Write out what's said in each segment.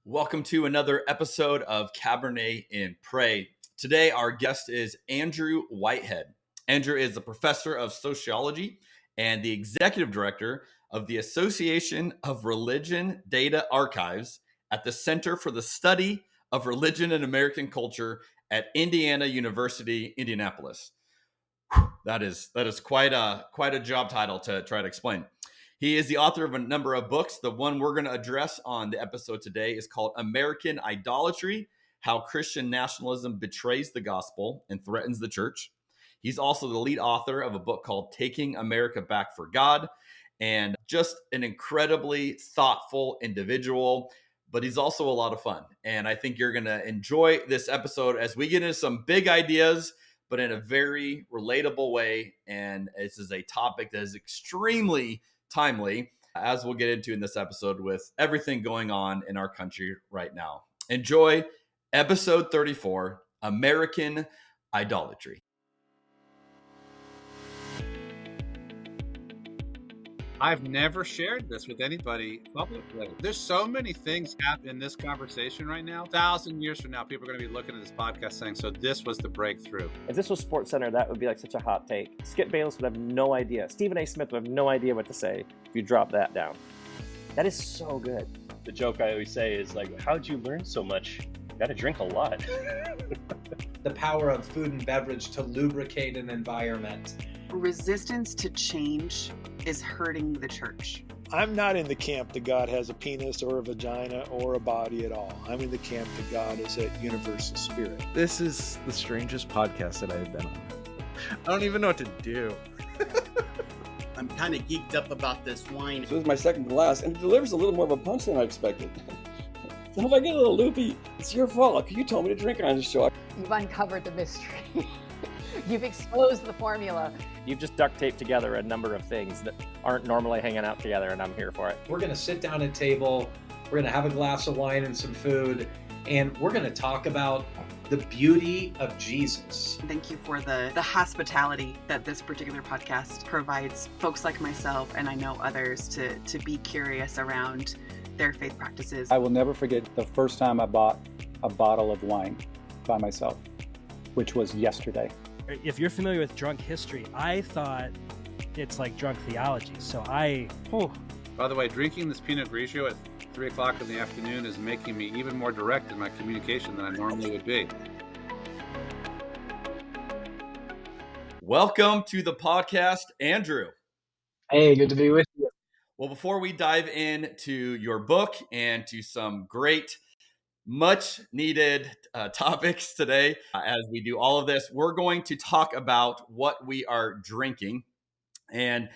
Welcome to another episode of Cabernet and Pray. Today, our guest is Andrew Whitehead. Andrew is a professor of sociology and the executive director of the Association of Religion Data Archives at the Center for the Study of Religion and American Culture at Indiana University, Indianapolis. That is quite a job title to try to explain. He is the author of a number of books. The one we're going to address on the episode today is called American Idolatry: How Christian Nationalism Betrays the Gospel and Threatens the Church. He's also the lead author of a book called Taking America Back for God, and just an incredibly thoughtful individual, but he's also a lot of fun. And I think you're going to enjoy this episode as we get into some big ideas, but in a very relatable way. And this is a topic that is extremely timely, as we'll get into in this episode with everything going on in our country right now. Enjoy episode 34, American Idolatry. I've never shared this with anybody publicly. There's so many things happening in this conversation right now. 1,000 years from now, people are going to be looking at this podcast saying, so this was the breakthrough. If this was SportsCenter, that would be like such a hot take. Skip Bayless would have no idea. Stephen A. Smith would have no idea what to say if you drop that down. That is so good. The joke I always say is like, how'd you learn so much? You got to drink a lot. The power of food and beverage to lubricate an environment. Resistance to change is hurting the church. I'm not in the camp that God has a penis or a vagina or a body at all. I'm in the camp that God is a universal spirit. This is the strangest podcast that I've been on. I don't even know what to do. I'm kind of geeked up about this wine. So this is my second glass, and it delivers a little more of a punch than I expected. So if I get a little loopy, it's your fault, because you told me to drink it on the show. You've uncovered the mystery. You've exposed the formula. You've just duct taped together a number of things that aren't normally hanging out together, and I'm here for it. We're going to sit down at a table, we're going to have a glass of wine and some food, and we're going to talk about the beauty of Jesus. Thank you for the hospitality that this particular podcast provides folks like myself, and I know others, to be curious around their faith practices. I will never forget the first time I bought a bottle of wine by myself, which was yesterday. If you're familiar with drunk history, I thought it's like drunk theology. So By the way, drinking this Pinot Grigio at 3 o'clock in the afternoon is making me even more direct in my communication than I normally would be. Welcome to the podcast, Andrew. Hey, good to be with you. Well, before we dive into your book and to some great, much needed topics today, as we do all of this, we're going to talk about what we are drinking. And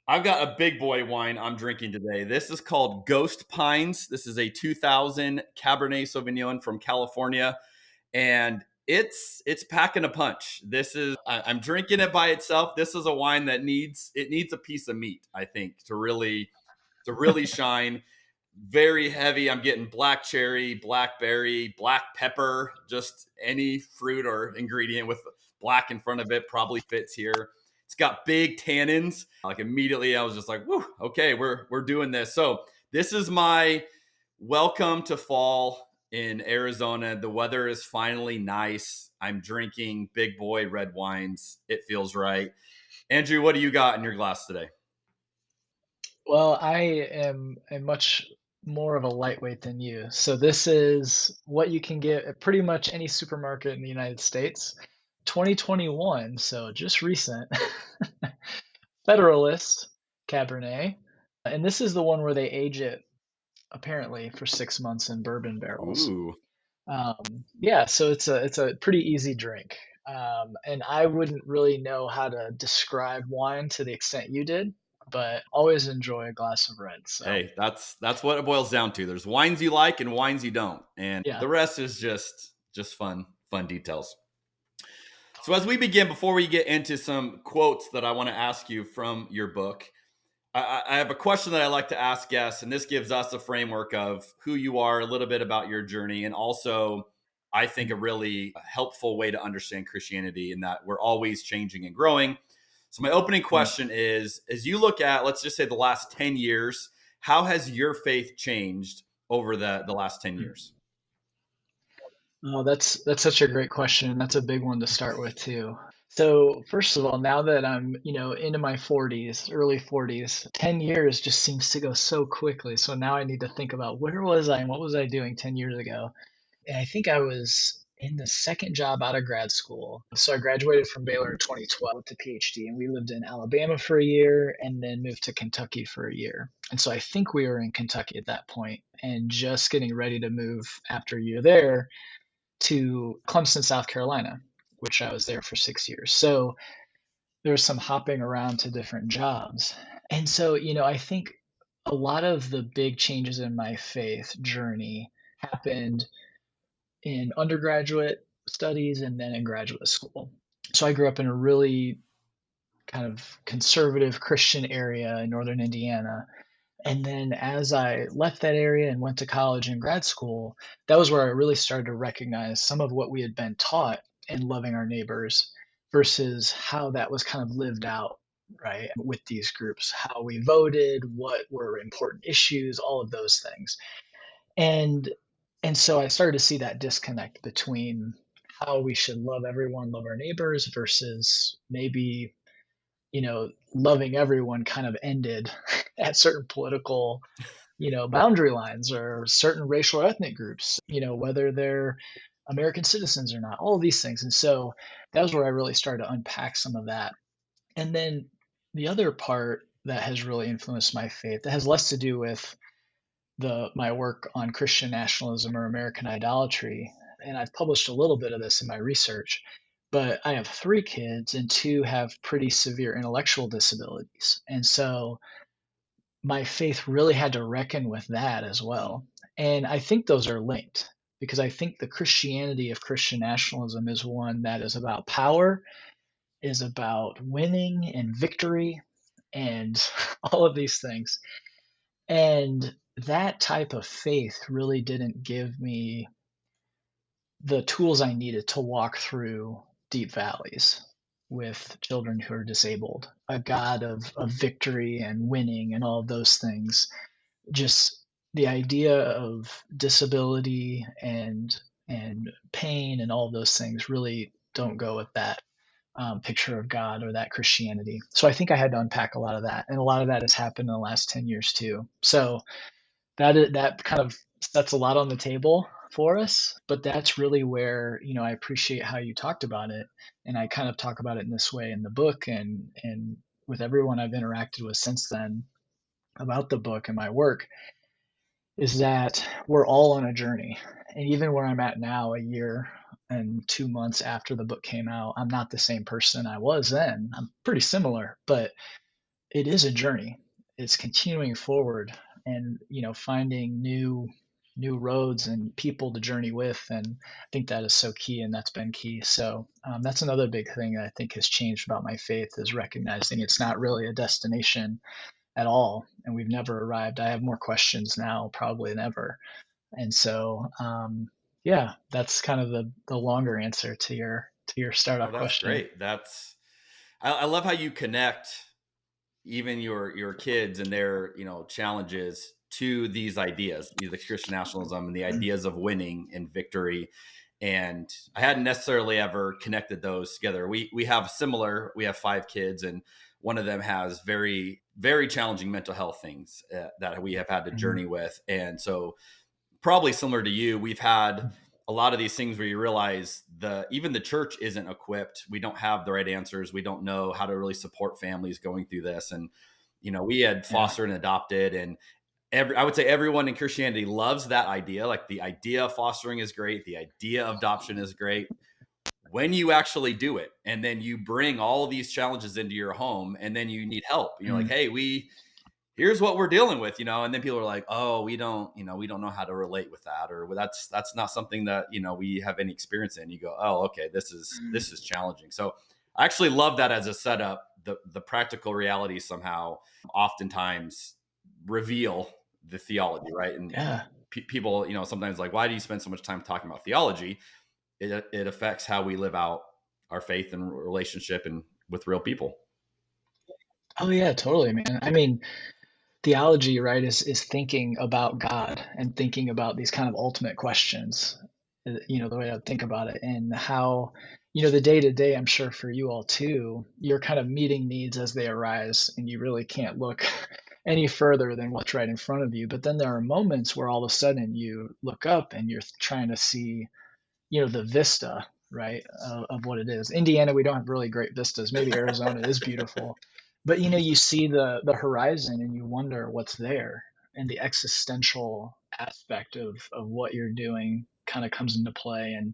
I've got a big boy wine I'm drinking today. This is called Ghost Pines. This is a 2000 Cabernet Sauvignon from California, and it's packing a punch. I'm drinking it by itself. This is a wine that needs a piece of meat, I think, to really shine. Very heavy. I'm getting black cherry, blackberry, black pepper, just any fruit or ingredient with black in front of it probably fits here. It's got big tannins. Like immediately I was just like, whoo, okay, we're doing this. So this is my welcome to fall in Arizona. The weather is finally nice. I'm drinking big boy red wines. It feels right. Andrew, what do you got in your glass today? Well, I am a much more of a lightweight than you. So this is what you can get at pretty much any supermarket in the United States. 2021, so just recent. Federalist Cabernet. And this is the one where they age it, apparently, for 6 months in bourbon barrels. Ooh. Yeah, so it's a pretty easy drink. And I wouldn't really know how to describe wine to the extent you did, but always enjoy a glass of red. So. Hey, that's what it boils down to. There's wines you like and wines you don't. And The rest is just fun details. So as we begin, before we get into some quotes that I want to ask you from your book, I have a question that I like to ask guests, and this gives us a framework of who you are, a little bit about your journey, and also, I think, a really helpful way to understand Christianity in that we're always changing and growing. So my opening question is, as you look at, let's just say the last 10 years, how has your faith changed over the last 10 years? Oh, that's such a great question. That's a big one to start with too. So first of all, now that I'm, into my 40s, early 40s, 10 years just seems to go so quickly. So now I need to think about where was I and what was I doing 10 years ago? And I think I was in the second job out of grad school. So I graduated from Baylor in 2012 with a PhD, and we lived in Alabama for a year and then moved to Kentucky for a year. And so I think we were in Kentucky at that point and just getting ready to move after a year there to Clemson, South Carolina, which I was there for 6 years. So there was some hopping around to different jobs. And so, I think a lot of the big changes in my faith journey happened in undergraduate studies and then in graduate school. So I grew up in a really kind of conservative Christian area in northern Indiana. And then as I left that area and went to college and grad school, that was where I really started to recognize some of what we had been taught in loving our neighbors versus how that was kind of lived out, right, with these groups, how we voted, what were important issues, all of those things. And so I started to see that disconnect between how we should love everyone, love our neighbors versus maybe loving everyone kind of ended at certain political, boundary lines or certain racial or ethnic groups, whether they're American citizens or not, all of these things. And so that was where I really started to unpack some of that. And then the other part that has really influenced my faith that has less to do with my work on Christian nationalism or American idolatry, and I've published a little bit of this in my research, but I have 3 kids and 2 have pretty severe intellectual disabilities. And so my faith really had to reckon with that as well. And I think those are linked because I think the Christianity of Christian nationalism is one that is about power, is about winning and victory and all of these things. And that type of faith really didn't give me the tools I needed to walk through deep valleys with children who are disabled. A God of victory and winning and all of those things. Just the idea of disability and pain and all of those things really don't go with that picture of God or that Christianity. So I think I had to unpack a lot of that, and a lot of that has happened in the last 10 years too. So that kind of sets a lot on the table for us, but that's really where I appreciate how you talked about it, and I kind of talk about it in this way in the book and with everyone I've interacted with since then about the book and my work, is that we're all on a journey. And even where I'm at now, a year and 2 months after the book came out, I'm not the same person I was then. I'm pretty similar, but it is a journey. It's continuing forward and finding new roads and people to journey with, and I think that is so key, and that's been key. So that's another big thing that I think has changed about my faith, is recognizing it's not really a destination at all, and we've never arrived. I have more questions now probably than ever. And so yeah, that's kind of the longer answer to your startup question. Great. I love how you connect even your kids and their challenges to these ideas, the Christian nationalism and the ideas of winning and victory. And I hadn't necessarily ever connected those together. We have 5 kids, and one of them has very, very challenging mental health things that we have had to journey with. And so probably similar to you, we've had a lot of these things where you realize even the church isn't equipped. We don't have the right answers. We don't know how to really support families going through this. And, we had fostered and adopted, and I would say everyone in Christianity loves that idea. Like, the idea of fostering is great. The idea of adoption is great. When you actually do it, and then you bring all of these challenges into your home, and then you need help. And you're like, hey, here's what we're dealing with, and then people are like, oh, we don't know how to relate with that, or that's not something that, we have any experience in. You go, oh, okay, this is challenging. So I actually love that as a setup. The practical realities somehow oftentimes reveal the theology, right? And people, sometimes like, why do you spend so much time talking about theology? It affects how we live out our faith and relationship and with real people. Oh yeah, totally, man. I mean, theology, right, is thinking about God and thinking about these kind of ultimate questions, the way I think about it, and how, the day to day, I'm sure for you all too, you're kind of meeting needs as they arise, and you really can't look any further than what's right in front of you. But then there are moments where all of a sudden you look up and you're trying to see, the vista, right, of what it is. Indiana, we don't have really great vistas. Maybe Arizona is beautiful, but you see the horizon and you wonder what's there, and the existential aspect of what you're doing kind of comes into play, and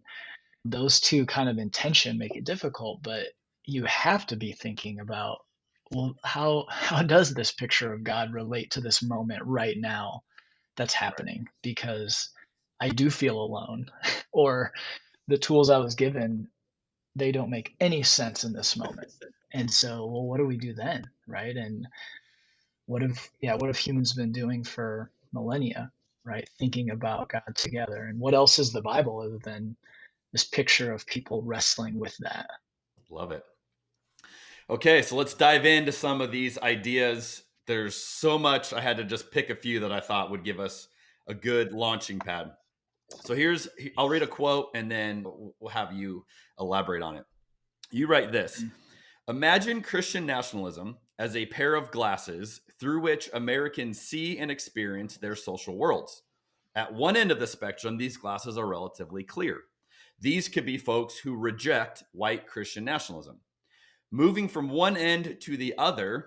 those two kind of in tension make it difficult. But you have to be thinking about, well, how does this picture of God relate to this moment right now that's happening? Because I do feel alone, or the tools I was given, they don't make any sense in this moment. And so, well, what do we do then, right? And what have humans been doing for millennia, right? Thinking about God together. And what else is the Bible other than this picture of people wrestling with that? Love it. Okay, so let's dive into some of these ideas. There's so much. I had to just pick a few that I thought would give us a good launching pad. So I'll read a quote and then we'll have you elaborate on it. You write this: imagine Christian nationalism as a pair of glasses through which Americans see and experience their social worlds. At one end of the spectrum, these glasses are relatively clear. These could be folks who reject white Christian nationalism. Moving from one end to the other,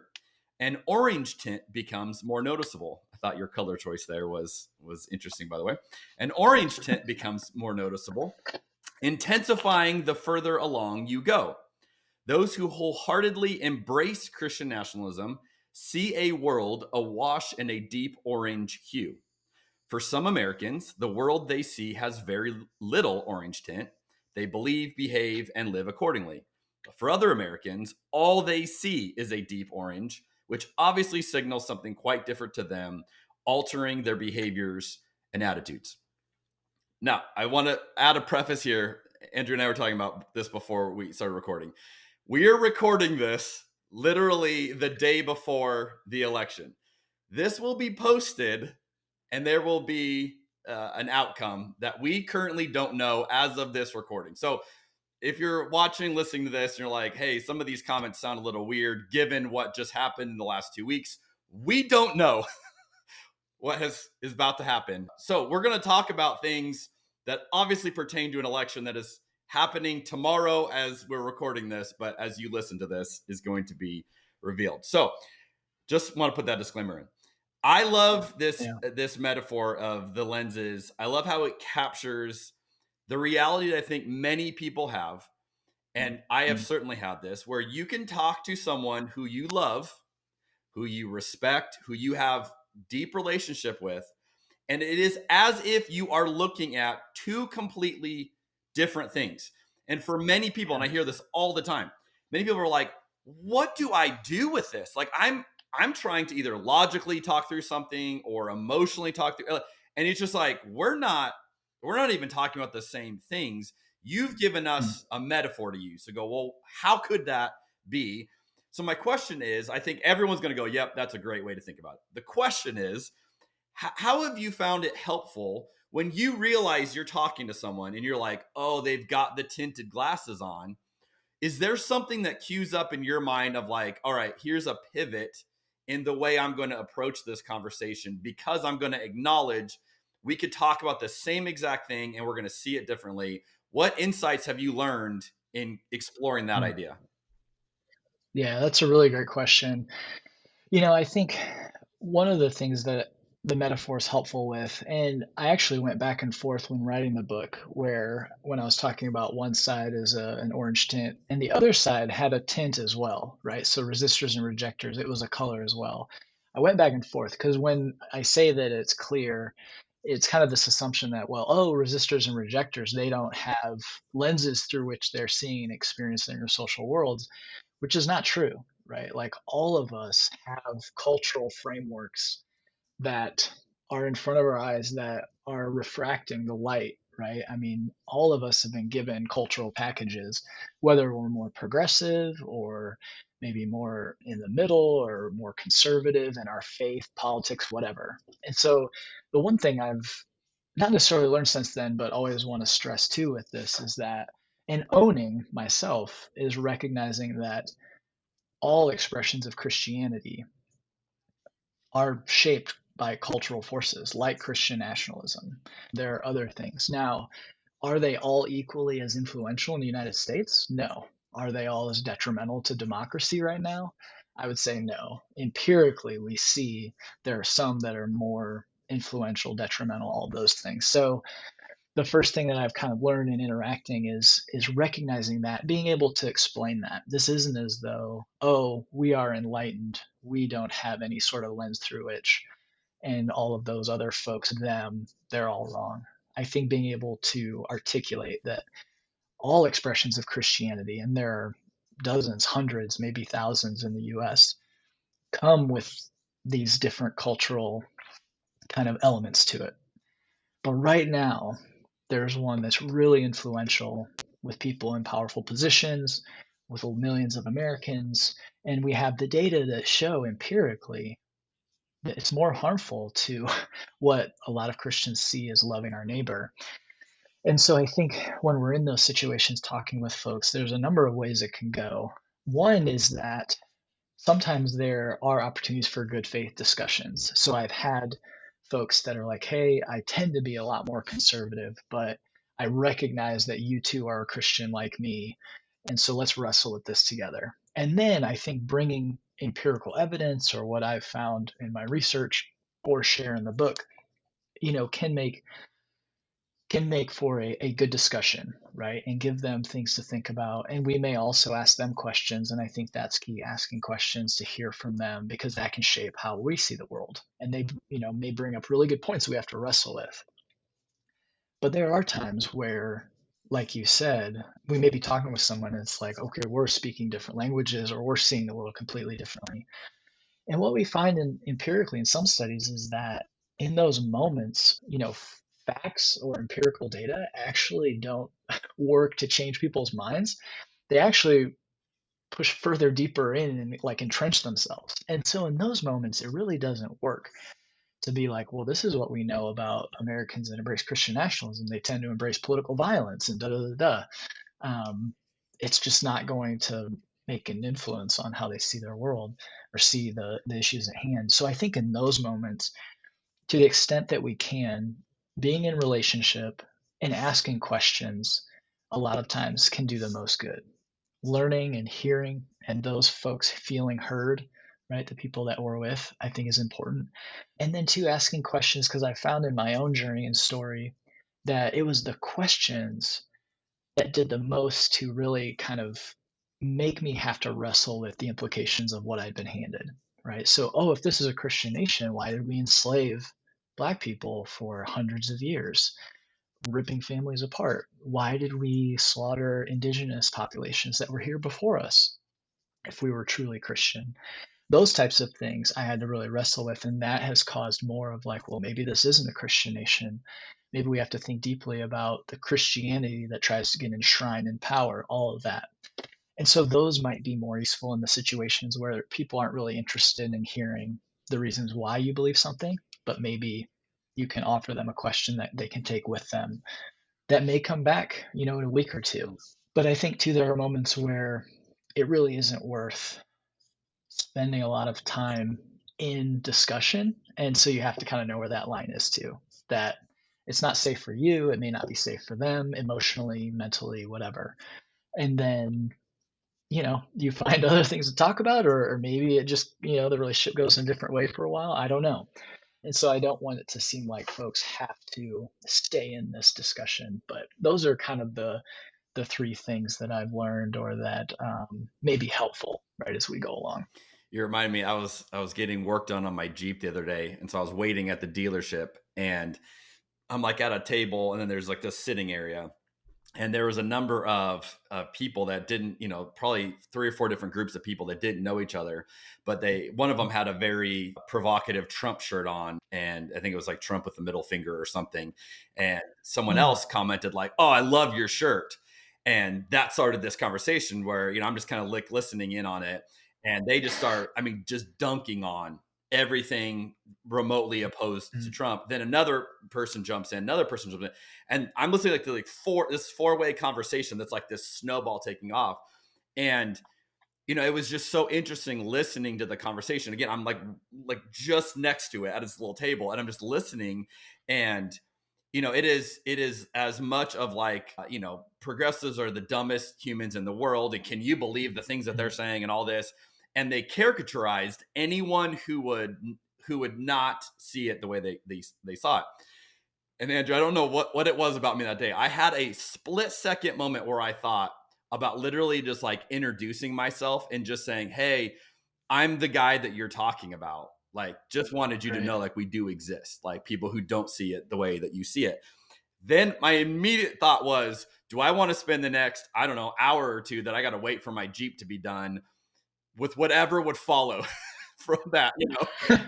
an orange tint becomes more noticeable. I thought your color choice there was interesting, by the way. An orange tint becomes more noticeable, intensifying the further along you go. Those who wholeheartedly embrace Christian nationalism see a world awash in a deep orange hue. For some Americans, the world they see has very little orange tint. They believe, behave, and live accordingly. But for other Americans, all they see is a deep orange, which obviously signals something quite different to them, altering their behaviors and attitudes. Now, I want to add a preface here. Andrew and I were talking about this before we started recording. We are recording this literally the day before the election. This will be posted, and there will be an outcome that we currently don't know as of this recording. So if you're watching, listening to this, and you're like, hey, some of these comments sound a little weird given what just happened in the last 2 weeks, we don't know what is about to happen. So we're going to talk about things that obviously pertain to an election that is happening tomorrow as we're recording this, but as you listen to this is going to be revealed. So just want to put that disclaimer in. I love this metaphor of the lenses. I love how it captures the reality that I think many people have, and I have certainly had this, where you can talk to someone who you love, who you respect, who you have deep relationship with, and it is as if you are looking at two completely different things. And for many people, and I hear this all the time, many people are like, what do I do with this? Like I'm trying to either logically talk through something or emotionally talk through, and it's just like, we're not even talking about the same things. You've given us a metaphor to use to go, well, how could that be? So my question is, I think everyone's going to go, yep, that's a great way to think about it. The question is, how have you found it helpful when you realize you're talking to someone and you're like, oh, they've got the tinted glasses on? Is there something that cues up in your mind of like, all right, here's a pivot in the way I'm going to approach this conversation, because I'm going to acknowledge we could talk about the same exact thing and we're going to see it differently. What insights have you learned in exploring that idea? Yeah, that's a really great question. I think one of the things that the metaphor is helpful with, and I actually went back and forth when writing the book, where when I was talking about one side is an orange tint and the other side had a tint as well, right? So resistors and rejectors, it was a color as well. I went back and forth because when I say that it's clear, it's kind of this assumption that, well, resistors and rejectors, they don't have lenses through which they're seeing and experiencing their social worlds, which is not true, right? Like all of us have cultural frameworks that are in front of our eyes that are refracting the light right? I mean, all of us have been given cultural packages, whether we're more progressive or maybe more in the middle or more conservative in our faith, politics, whatever. And so the one thing I've not necessarily learned since then, but always want to stress too with this is that, and owning myself is recognizing that all expressions of Christianity are shaped by cultural forces like Christian nationalism. There are other things. Now, are they all equally as influential in the United States? No. Are they all as detrimental to democracy right now? I would say no. Empirically, we see there are some that are more influential, detrimental, all those things. So the first thing that I've kind of learned in interacting is recognizing that, being able to explain that. This isn't as though, oh, we are enlightened, we don't have any sort of lens through which, and all of those other folks, them, they're all wrong. I think being able to articulate that all expressions of Christianity, and there are dozens, hundreds, maybe thousands in the US, come with these different cultural kind of elements to it. But right now, there's one that's really influential with people in powerful positions, with millions of Americans, and we have the data that show empirically that it's more harmful to what a lot of Christians see as loving our neighbor. And so I think when we're in those situations talking with folks, there's a number of ways it can go. One is that sometimes there are opportunities for good faith discussions. So I've had folks that are like, hey, I tend to be a lot more conservative, but I recognize that you too are a Christian like me. And so let's wrestle with this together. And then I think bringing empirical evidence or what I've found in my research or share in the book, can make for a good discussion, right? And give them things to think about. And we may also ask them questions. And I think that's key, asking questions to hear from them, because that can shape how we see the world. And they, may bring up really good points we have to wrestle with. But there are times where, like you said, we may be talking with someone and it's like, okay, we're speaking different languages or we're seeing the world completely differently. And what we find empirically in some studies is that in those moments, facts or empirical data actually don't work to change people's minds. They actually push further deeper in and like entrench themselves. And so in those moments, it really doesn't work to be like, well, this is what we know about Americans that embrace Christian nationalism. They tend to embrace political violence and it's just not going to make an influence on how they see their world or see the issues at hand. So I think in those moments, to the extent that we can, being in relationship and asking questions a lot of times can do the most good. Learning and hearing and those folks feeling heard, right? The people that we're with, I think is important. And then too, asking questions, because I found in my own journey and story that it was the questions that did the most to really kind of make me have to wrestle with the implications of what I'd been handed, right? So, if this is a Christian nation, why did we enslave Black people for hundreds of years, ripping families apart? Why did we slaughter indigenous populations that were here before us if we were truly Christian? Those types of things I had to really wrestle with, and that has caused more of like, well, maybe this isn't a Christian nation. Maybe we have to think deeply about the Christianity that tries to get enshrined in power, all of that. And so those might be more useful in the situations where people aren't really interested in hearing the reasons why you believe something, but maybe you can offer them a question that they can take with them that may come back, in a week or two. But I think too, there are moments where it really isn't worth spending a lot of time in discussion. And so you have to kind of know where that line is too, that it's not safe for you. It may not be safe for them emotionally, mentally, whatever. And then, you find other things to talk about, or maybe it just, the relationship goes in a different way for a while. I don't know. And so I don't want it to seem like folks have to stay in this discussion, but those are kind of the three things that I've learned or that may be helpful, right, as we go along. You remind me, I was getting work done on my Jeep the other day. And so I was waiting at the dealership and I'm like at a table and then there's like this sitting area. And there was a number of people that didn't, probably 3 or 4 different groups of people that didn't know each other, but one of them had a very provocative Trump shirt on, and I think it was like Trump with the middle finger or something. And someone else commented like, "Oh, I love your shirt," and that started this conversation where I'm just kind of listening in on it, and they just start, just dunking on everything remotely opposed to Trump. Then another person jumps in, and I'm listening to this 4-way conversation that's like this snowball taking off. And it was just so interesting listening to the conversation. Again, I'm like just next to it at his little table, and I'm just listening. And it is as much of like progressives are the dumbest humans in the world, and can you believe the things that they're saying and all this. And they caricaturized anyone who would not see it the way they saw it. And Andrew, I don't know what it was about me that day. I had a split-second moment where I thought about literally just like introducing myself and just saying, "Hey, I'm the guy that you're talking about. Like, just wanted you to know, like, we do exist, like people who don't see it the way that you see it." Then my immediate thought was, do I want to spend the next, I don't know, hour or two that I got to wait for my Jeep to be done with whatever would follow from that,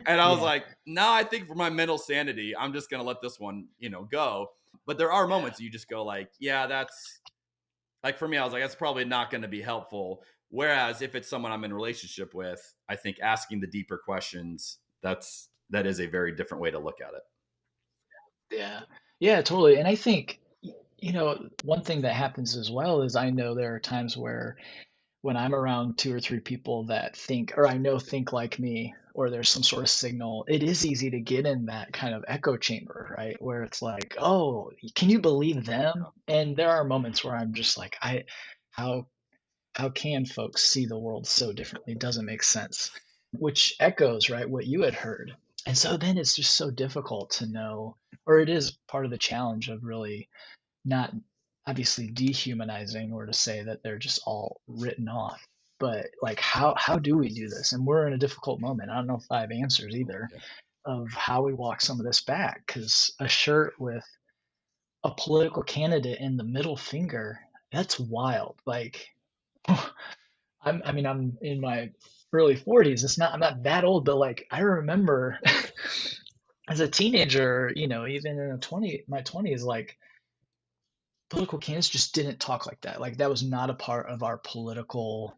And I was like, no, I think for my mental sanity, I'm just going to let this one, go. But there are moments you just go like, yeah, that's like, for me, I was like, that's probably not going to be helpful. Whereas if it's someone I'm in a relationship with, I think asking the deeper questions, that is a very different way to look at it. Yeah, totally. And I think, one thing that happens as well is I know there are times where when I'm around 2 or 3 people that think, or I know think like me, or there's some sort of signal, it is easy to get in that kind of echo chamber, right? Where it's like, oh, can you believe them? And there are moments where I'm just like, how can folks see the world so differently? It doesn't make sense, which echoes, right, what you had heard. And so then it's just so difficult to know, or it is part of the challenge of really not obviously dehumanizing or to say that they're just all written off, but like how do we do this? And we're in a difficult moment. I don't know if I have answers either of how we walk some of this back, because a shirt with a political candidate in the middle finger, that's wild. Like I'm in my early 40s. I'm not that old, but like I remember as a teenager, even in my 20s, like political candidates just didn't talk like that. Like that was not a part of our political,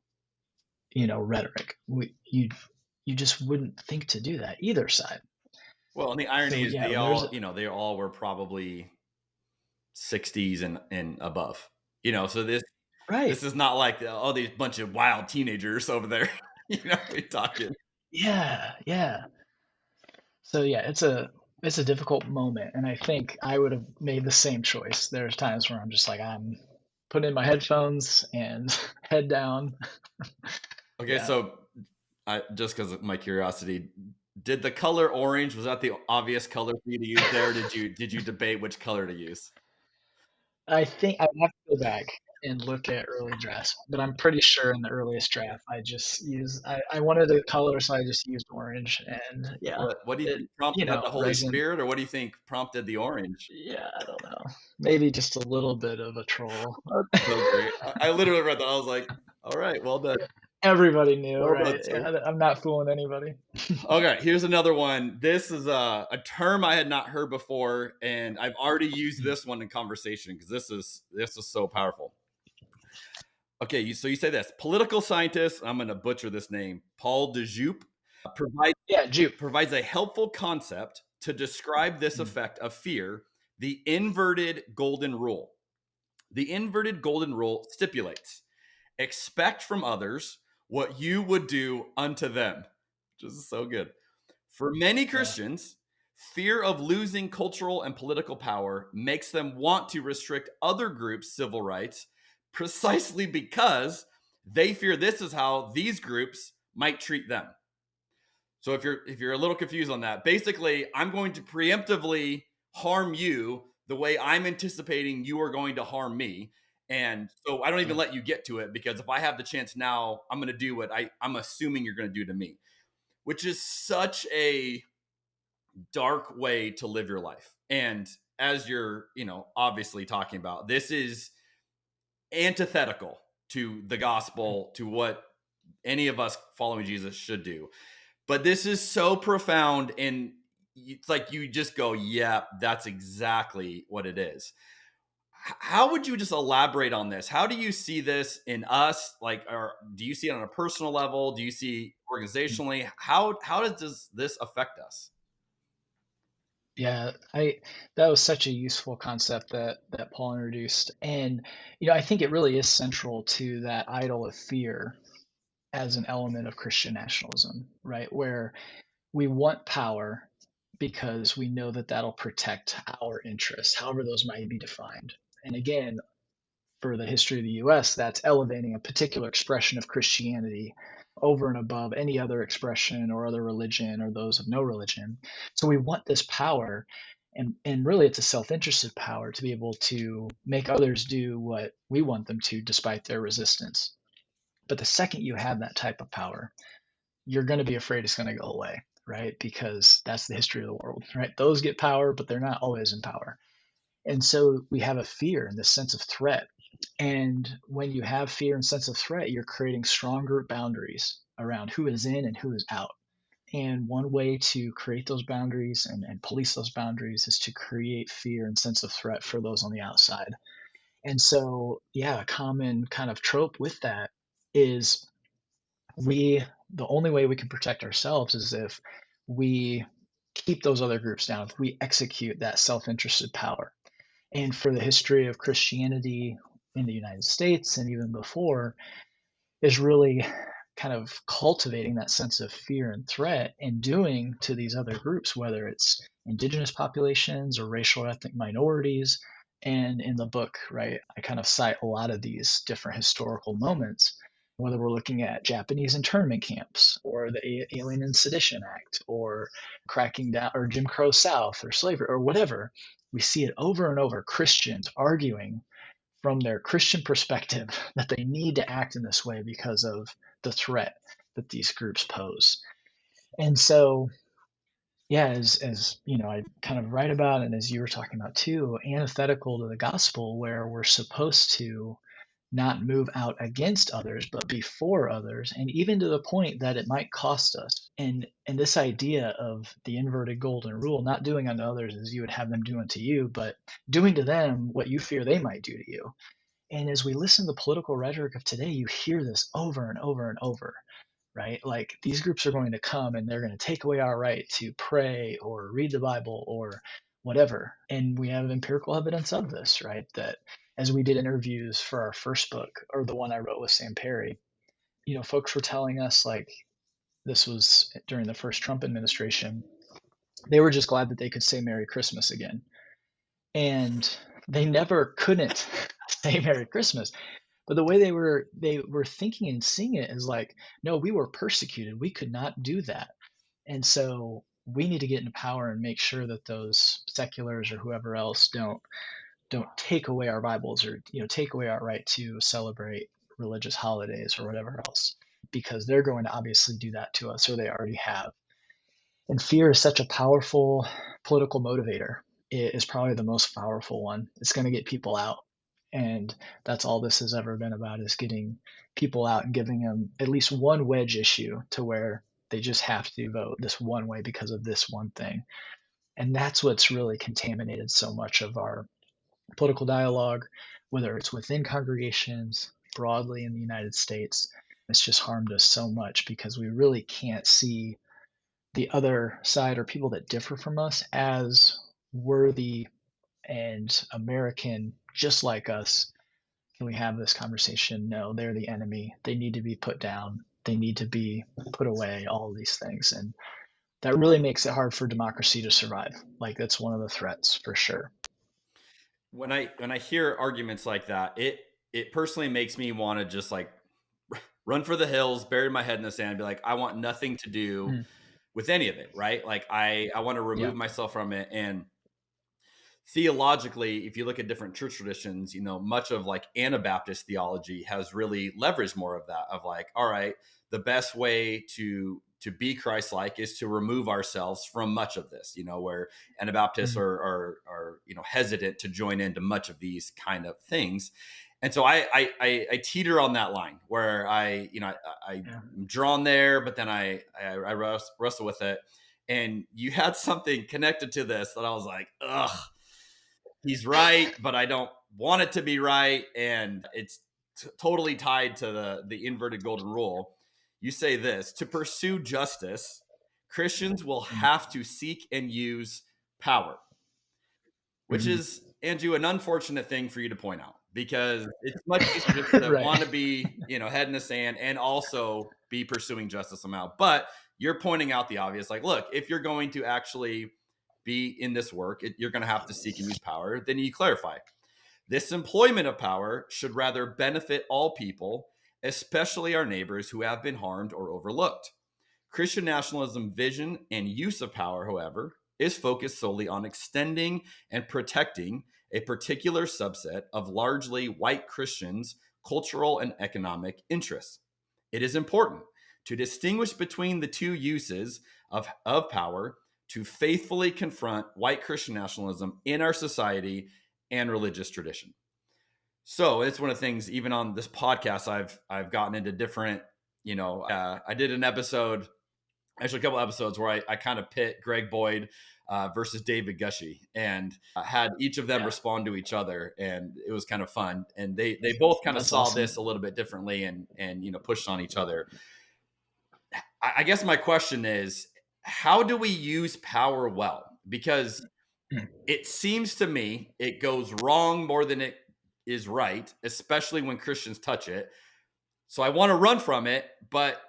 rhetoric. You just wouldn't think to do that either side. Well, and the irony is they all were probably 60s and above. So this is not like these bunch of wild teenagers over there. We talking. Yeah. So yeah, it's a difficult moment, and I think I would have made the same choice. There's times where I'm just like, I'm putting in my headphones and head down. Okay, so just because of my curiosity, did the color orange, was that the obvious color for you to use there? Did you debate which color to use? I think I'd have to go back and look at early drafts, but I'm pretty sure in the earliest draft I just used I wanted a color, so I just used orange. And what do you think prompted the Holy Spirit, or what do you think prompted the orange? Yeah, I don't know. Maybe just a little bit of a troll. So great. I literally read that. I was like, all right, well done. Everybody knew, well right? done, I'm not fooling anybody. Okay, here's another one. This is a term I had not heard before, and I've already used this one in conversation because this is so powerful. Okay, so you say this. Political scientist, I'm going to butcher this name, Paul de Jupe, provides a helpful concept to describe this effect of fear, the inverted golden rule. The inverted golden rule stipulates, expect from others what you would do unto them, which is so good. For many Christians, fear of losing cultural and political power makes them want to restrict other groups' civil rights precisely because they fear this is how these groups might treat them. So if you're a little confused on that, basically, I'm going to preemptively harm you the way I'm anticipating you are going to harm me. And so I don't even let you get to it, because if I have the chance now, I'm going to do what I'm assuming you're going to do to me, which is such a dark way to live your life. And as you're, obviously talking about, this is antithetical to the gospel, to what any of us following Jesus should do. But this is so profound, and it's like you just go, yeah, that's exactly what it is. How would you just elaborate on this? How do you see this in us? Like, or do you see it on a personal level? Do you see organizationally? How does this affect us? Yeah, that was such a useful concept that Paul introduced. And I think it really is central to that idol of fear as an element of Christian nationalism, right? Where we want power because we know that that'll protect our interests, however those might be defined. And again, for the history of the US, that's elevating a particular expression of Christianity over and above any other expression or other religion or those of no religion. So we want this power, and really it's a self-interested power to be able to make others do what we want them to despite their resistance. But the second you have that type of power, you're going to be afraid it's going to go away, right? Because that's the history of the world, right? Those get power, but they're not always in power. And so we have a fear and this sense of threat. And when you have fear and sense of threat, you're creating stronger boundaries around who is in and who is out. And one way to create those boundaries and police those boundaries is to create fear and sense of threat for those on the outside. And so, yeah, a common kind of trope with that is the only way we can protect ourselves is if we keep those other groups down, if we execute that self-interested power. And for the history of Christianity in the United States and even before, is really kind of cultivating that sense of fear and threat and doing to these other groups, whether it's indigenous populations or racial or ethnic minorities. And in the book, right, I kind of cite a lot of these different historical moments, whether we're looking at Japanese internment camps or the Alien and Sedition Act or cracking down or Jim Crow South or slavery or whatever. We see it over and over, Christians arguing from their Christian perspective that they need to act in this way because of the threat that these groups pose. And so, yeah, as I kind of write about, and as you were talking about too, antithetical to the gospel, where we're supposed to not move out against others, but before others, and even to the point that it might cost us. And this idea of the inverted golden rule, not doing unto others as you would have them do unto you, but doing to them what you fear they might do to you. And as we listen to the political rhetoric of today, you hear this over and over and over, right? Like these groups are going to come and they're going to take away our right to pray or read the Bible or whatever. And we have empirical evidence of this, right? That as we did interviews for our first book, or the one I wrote with Sam Perry, folks were telling us, like, this was during the first Trump administration, they were just glad that they could say Merry Christmas again. And they never couldn't say Merry Christmas. But the way they were thinking and seeing it is like, no, we were persecuted. We could not do that. And so we need to get into power and make sure that those seculars or whoever else don't take away our Bibles or take away our right to celebrate religious holidays or whatever else, because they're going to obviously do that to us, or they already have. And fear is such a powerful political motivator. It is probably the most powerful one. It's going to get people out. And that's all this has ever been about, is getting people out and giving them at least one wedge issue to where they just have to vote this one way because of this one thing. And that's what's really contaminated so much of our political dialogue, whether it's within congregations, broadly in the United States. It's just harmed us so much because we really can't see the other side or people that differ from us as worthy and American, just like us. Can we have this conversation? No, they're the enemy. They need to be put down. They need to be put away, all of these things. And that really makes it hard for democracy to survive. Like, that's one of the threats for sure. When I hear arguments like that, it personally makes me want to just like run for the hills, bury my head in the sand, and be like, I want nothing to do with any of it, right? Like I want to remove myself from it. And theologically, if you look at different church traditions, much of like Anabaptist theology has really leveraged more of that, of like, all right, the best way to to be Christ-like is to remove ourselves from much of this, where Anabaptists are hesitant to join into much of these kind of things. And so I teeter on that line where I'm drawn there, but then I wrestle with it. And you had something connected to this that I was like, ugh, he's right, but I don't want it to be right. And it's totally tied to the inverted golden rule. You say this: to pursue justice, Christians will have to seek and use power, which is, Andrew, an unfortunate thing for you to point out, because it's much easier to Right. want to be, head in the sand and also be pursuing justice somehow. But you're pointing out the obvious, like, look, if you're going to actually be in this work, you're going to have to seek and use power. Then you clarify, this employment of power should rather benefit all people, especially our neighbors who have been harmed or overlooked. Christian nationalism vision and use of power, however, is focused solely on extending and protecting a particular subset of largely white Christians' cultural and economic interests. It is important to distinguish between the two uses of power to faithfully confront white Christian nationalism in our society and religious tradition. So it's one of the things, even on this podcast, I've gotten into different, I did an episode, actually a couple episodes, where I kind of pit Greg Boyd versus David Gushee, and had each of them respond to each other, and it was kind of fun. And they both kind of saw this a little bit differently and pushed on each other. I guess my question is, how do we use power well? Because it seems to me it goes wrong more than it is right, especially when Christians touch it. So I want to run from it, but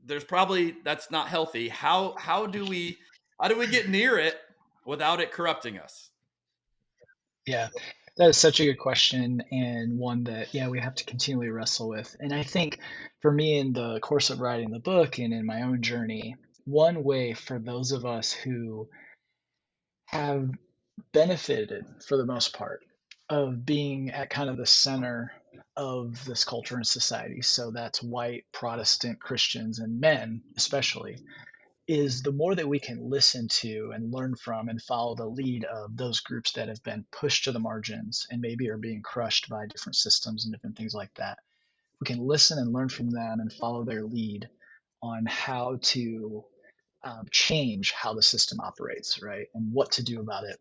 that's not healthy. How do we get near it without it corrupting us? Yeah, that is such a good question, and one that, we have to continually wrestle with. And I think for me, in the course of writing the book and in my own journey, one way for those of us who have benefited, for the most part, of being at kind of the center of this culture and society, so that's white Protestant Christians and men especially, is the more that we can listen to and learn from and follow the lead of those groups that have been pushed to the margins and maybe are being crushed by different systems and different things like that. We can listen and learn from them and follow their lead on how to change how the system operates, right? And what to do about it.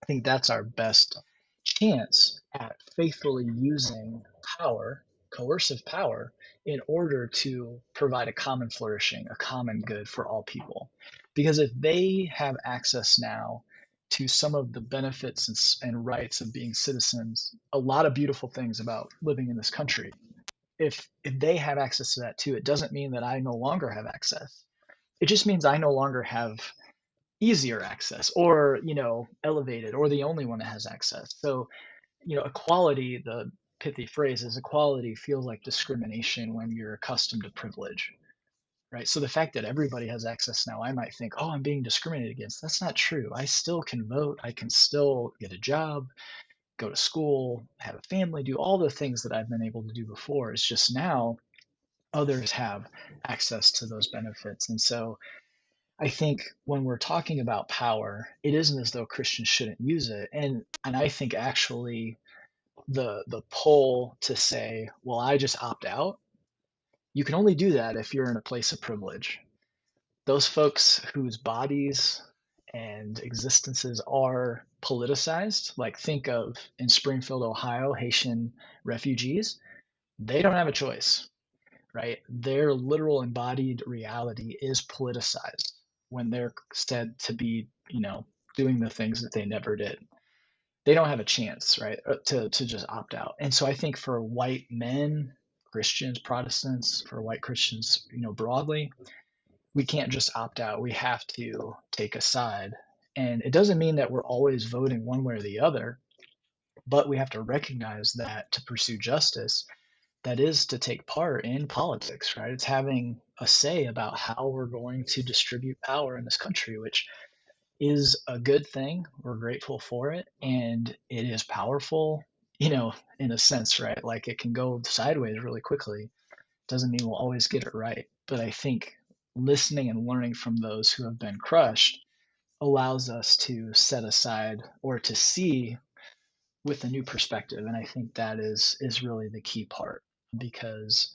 I think that's our best chance at faithfully using power, coercive power, in order to provide a common flourishing, a common good for all people. Because if they have access now to some of the benefits and rights of being citizens, a lot of beautiful things about living in this country, if they have access to that too, it doesn't mean that I no longer have access. It just means I no longer have easier access, or elevated, or the only one that has access. So equality, the pithy phrase is, equality feels like discrimination when you're accustomed to privilege, right? So the fact that everybody has access now, I might think, oh, I'm being discriminated against. That's not true. I still can vote, I can still get a job, go to school, have a family, do all the things that I've been able to do before. It's just now others have access to those benefits. And so I think when we're talking about power, it isn't as though Christians shouldn't use it. And I think actually the pull to say, well, I just opt out, you can only do that if you're in a place of privilege. Those folks whose bodies and existences are politicized, like think of in Springfield, Ohio, Haitian refugees, they don't have a choice, right? Their literal embodied reality is politicized when they're said to be, doing the things that they never did. They don't have a chance, right, to just opt out. And so I think for white men, Christians, Protestants, for white Christians, broadly, we can't just opt out. We have to take a side. And it doesn't mean that we're always voting one way or the other, but we have to recognize that to pursue justice, that is to take part in politics, right? It's having a say about how we're going to distribute power in this country, which is a good thing. We're grateful for it. And it is powerful, in a sense, right? Like it can go sideways really quickly. Doesn't mean we'll always get it right. But I think listening and learning from those who have been crushed allows us to set aside or to see with a new perspective. And I think that is really the key part, because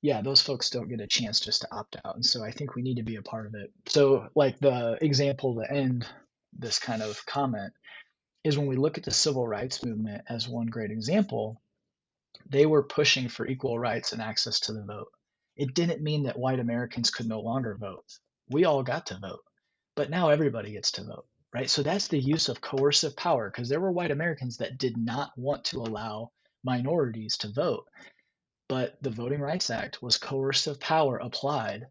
yeah, those folks don't get a chance just to opt out. And so I think we need to be a part of it. So like the example to end this kind of comment is when we look at the civil rights movement as one great example, they were pushing for equal rights and access to the vote. It didn't mean that white Americans could no longer vote. We all got to vote, but now everybody gets to vote, right? So that's the use of coercive power, because there were white Americans that did not want to allow minorities to vote. But the Voting Rights Act was coercive power applied,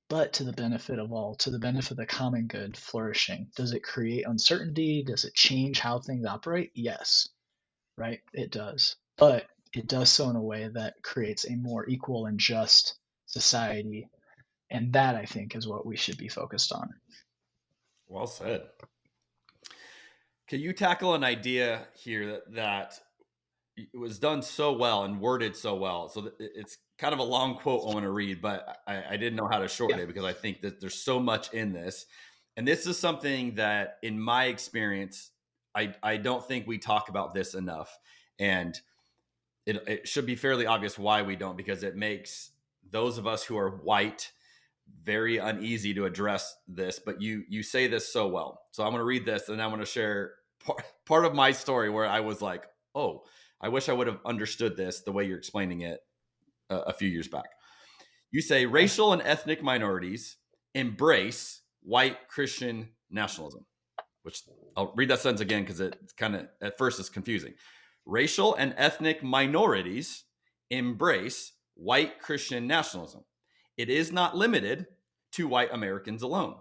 but to the benefit of all, to the benefit of the common good flourishing. Does it create uncertainty? Does it change how things operate? Yes, right? It does. But it does so in a way that creates a more equal and just society. And that, I think, is what we should be focused on. Well said. Can you tackle an idea here that it was done so well and worded so well? So it's kind of a long quote I want to read, but I didn't know how to shorten it because I think that there's so much in this. And this is something that, in my experience, I don't think we talk about this enough. And it should be fairly obvious why we don't, because it makes those of us who are white very uneasy to address this. But you say this so well. So I'm going to read this, and I'm going to share part of my story where I was like, oh, I wish I would have understood this the way you're explaining it a few years back. You say racial and ethnic minorities embrace white Christian nationalism, which I'll read that sentence again because it's kind of, at first, it's confusing. Racial and ethnic minorities embrace white Christian nationalism. It is not limited to white Americans alone.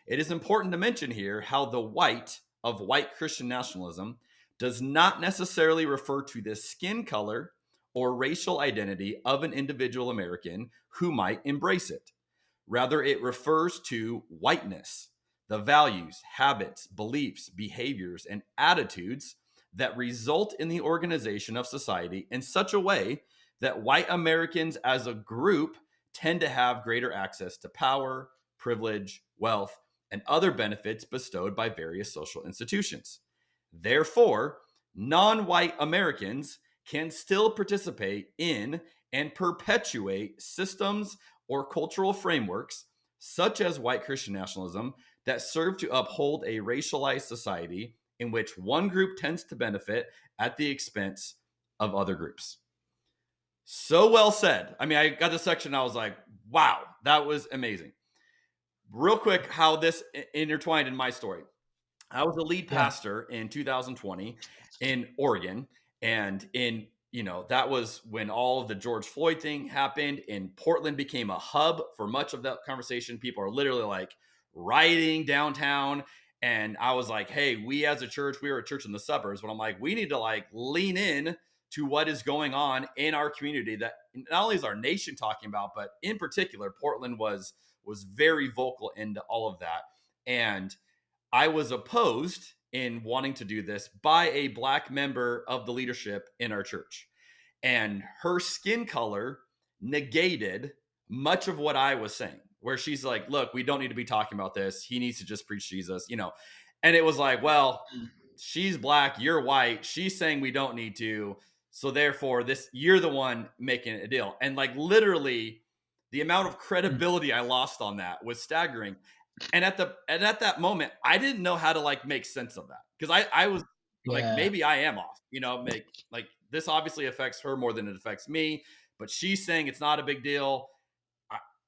It is important to mention here how the white of white Christian nationalism does not necessarily refer to the skin color or racial identity of an individual American who might embrace it. Rather, it refers to whiteness, the values, habits, beliefs, behaviors, and attitudes that result in the organization of society in such a way that white Americans as a group tend to have greater access to power, privilege, wealth, and other benefits bestowed by various social institutions. Therefore, non-white Americans can still participate in and perpetuate systems or cultural frameworks, such as white Christian nationalism, that serve to uphold a racialized society in which one group tends to benefit at the expense of other groups. So well said. I mean, I got this section, I was like, wow, that was amazing. Real quick, how this intertwined in my story. I was a lead pastor in 2020 in Oregon, and that was when all of the George Floyd thing happened, and Portland became a hub for much of that conversation. People are literally like rioting downtown, and I was like, hey, we as a church, we were a church in the suburbs, but I'm like, we need to like lean in to what is going on in our community that not only is our nation talking about, but in particular, Portland was very vocal into all of that. And I was opposed in wanting to do this by a Black member of the leadership in our church. And her skin color negated much of what I was saying, where she's like, look, we don't need to be talking about this. He needs to just preach Jesus, And it was like, well, she's Black, you're white. She's saying we don't need to. So therefore, you're the one making a deal. And like literally the amount of credibility I lost on that was staggering. And at that moment, I didn't know how to like make sense of that, because I was like, maybe I am off, like this obviously affects her more than it affects me, but she's saying it's not a big deal.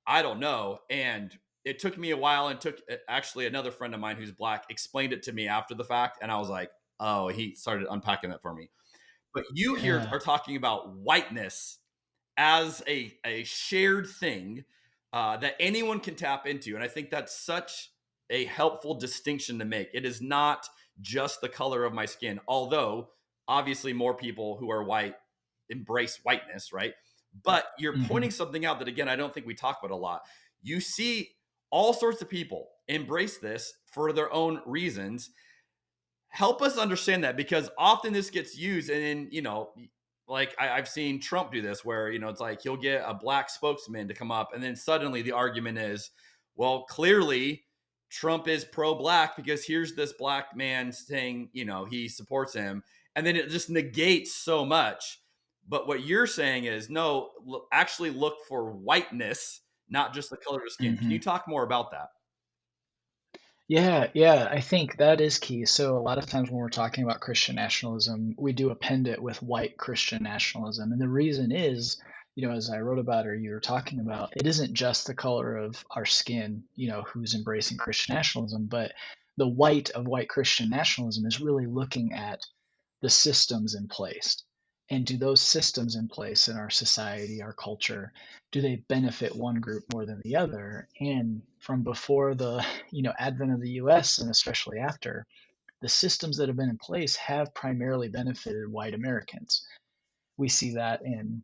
I don't know. And it took me a while, and took actually another friend of mine who's Black explained it to me after the fact. And I was like, oh, he started unpacking that for me. But you here are talking about whiteness as a shared thing that anyone can tap into. And I think that's such a helpful distinction to make. It is not just the color of my skin, although obviously more people who are white embrace whiteness, right? But you're pointing something out that, again, I don't think we talk about a lot. You see all sorts of people embrace this for their own reasons. Help us understand that, because often this gets used, and like I've seen Trump do this, where, it's like he'll get a Black spokesman to come up, and then suddenly the argument is, well, clearly Trump is pro-black because here's this black man saying, he supports him. And then it just negates so much. But what you're saying is, no, actually look for whiteness, not just the color of skin. Can you talk more about that? Yeah, I think that is key. So a lot of times when we're talking about Christian nationalism, we do append it with white Christian nationalism. And the reason is, as I wrote about or you were talking about, it isn't just the color of our skin, who's embracing Christian nationalism, but the white of white Christian nationalism is really looking at the systems in place. And do those systems in place in our society, our culture, do they benefit one group more than the other? And from before the advent of the US and especially after, the systems that have been in place have primarily benefited white Americans. We see that in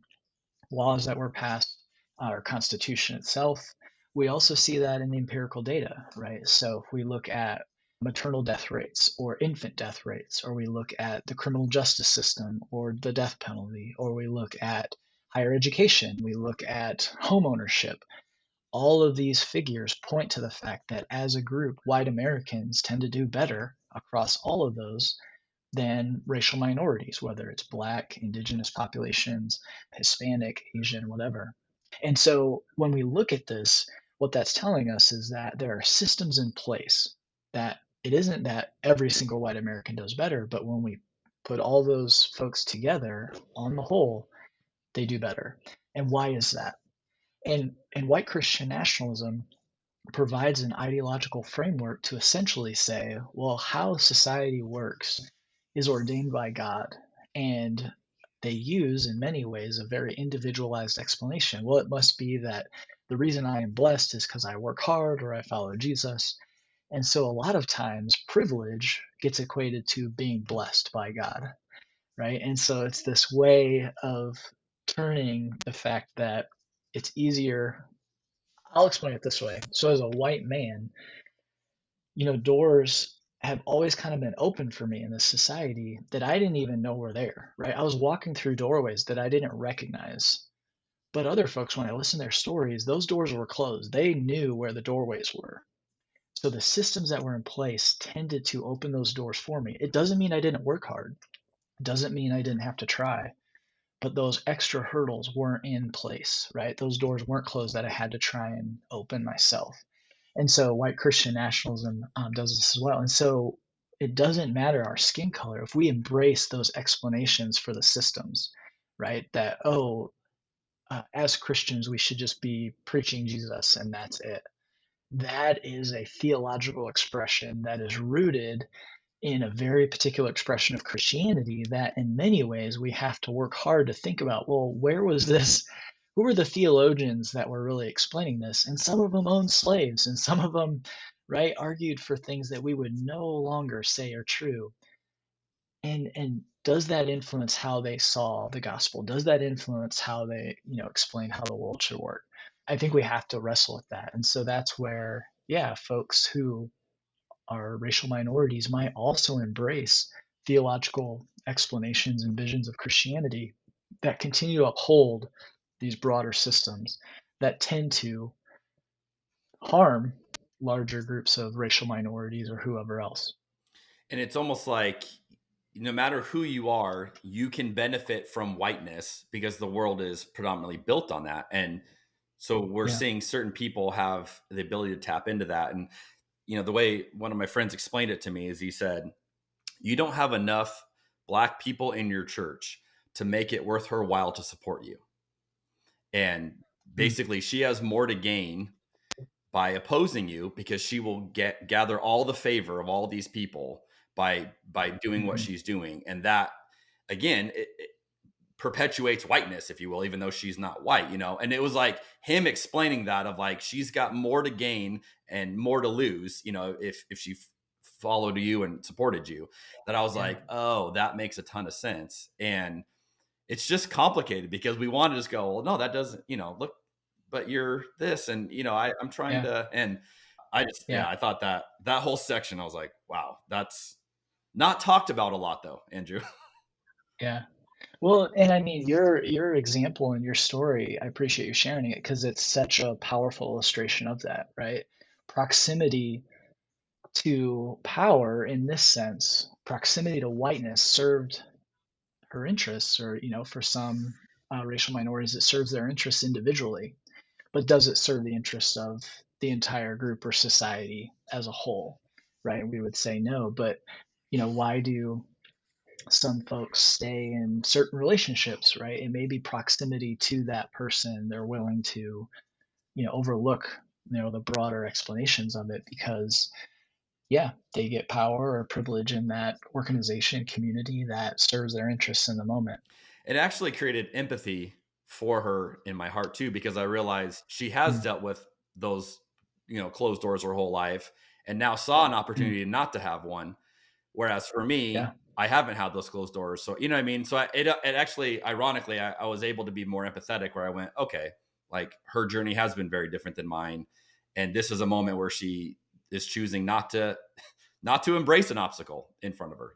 laws that were passed, our Constitution itself. We also see that in the empirical data, right? So if we look at maternal death rates or infant death rates, or we look at the criminal justice system or the death penalty, or we look at higher education, we look at home ownership, all of these figures point to the fact that as a group, white Americans tend to do better across all of those than racial minorities, whether it's Black, indigenous populations, Hispanic, Asian, whatever. And so when we look at this, what that's telling us is that there are systems in place that it isn't that every single white American does better, but when we put all those folks together on the whole, they do better. And why is that? And white Christian nationalism provides an ideological framework to essentially say, well, how society works is ordained by God. And they use, in many ways, a very individualized explanation. Well, it must be that the reason I am blessed is because I work hard or I follow Jesus. And so a lot of times privilege gets equated to being blessed by God, right? And so it's this way of turning the fact that it's easier. I'll explain it this way. So as a white man, doors have always kind of been open for me in this society that I didn't even know were there, right? I was walking through doorways that I didn't recognize. But other folks, when I listen to their stories, those doors were closed. They knew where the doorways were. So the systems that were in place tended to open those doors for me. It doesn't mean I didn't work hard. It doesn't mean I didn't have to try. But those extra hurdles weren't in place, right? Those doors weren't closed that I had to try and open myself. And so white Christian nationalism does this as well. And so it doesn't matter our skin color if we embrace those explanations for the systems, right? That, as Christians, we should just be preaching Jesus and that's it. That is a theological expression that is rooted in a very particular expression of Christianity that in many ways we have to work hard to think about, well, where was this? Who were the theologians that were really explaining this? And some of them owned slaves, and some of them, right, argued for things that we would no longer say are true. And does that influence how they saw the gospel? Does that influence how they, explain how the world should work? I think we have to wrestle with that. And so that's where, folks who are racial minorities might also embrace theological explanations and visions of Christianity that continue to uphold these broader systems that tend to harm larger groups of racial minorities or whoever else. And it's almost like no matter who you are, you can benefit from whiteness because the world is predominantly built on that. And so we're seeing certain people have the ability to tap into that. And, the way one of my friends explained it to me is he said, you don't have enough Black people in your church to make it worth her while to support you. And basically she has more to gain by opposing you because she will gather all the favor of all these people by doing what she's doing. And that, again, it perpetuates whiteness, if you will, even though she's not white, and it was like him explaining that of like, she's got more to gain and more to lose, if she followed you and supported you, that I was like, oh, that makes a ton of sense. And it's just complicated because we want to just go, well, no, that doesn't, look, but you're this. And, I'm trying to, and I just, I thought that whole section, I was like, wow, that's not talked about a lot though, Andrew. Yeah. Well, and I mean, your example and your story, I appreciate you sharing it because it's such a powerful illustration of that, right? proximity to power in this sense, proximity to whiteness served her interests, or, for some racial minorities, it serves their interests individually. But does it serve the interests of the entire group or society as a whole? Right? We would say no. But, why do some folks stay in certain relationships, right? It may be proximity to that person. They're willing to, overlook, the broader explanations of it because, yeah, they get power or privilege in that organization, community that serves their interests in the moment. It actually created empathy for her in my heart too, because I realized she has dealt with those, closed doors her whole life and now saw an opportunity not to have one. Whereas for me, I haven't had those closed doors. So, you know what I mean? So it actually, ironically, I was able to be more empathetic where I went, okay, like her journey has been very different than mine. And this is a moment where she is choosing not to embrace an obstacle in front of her,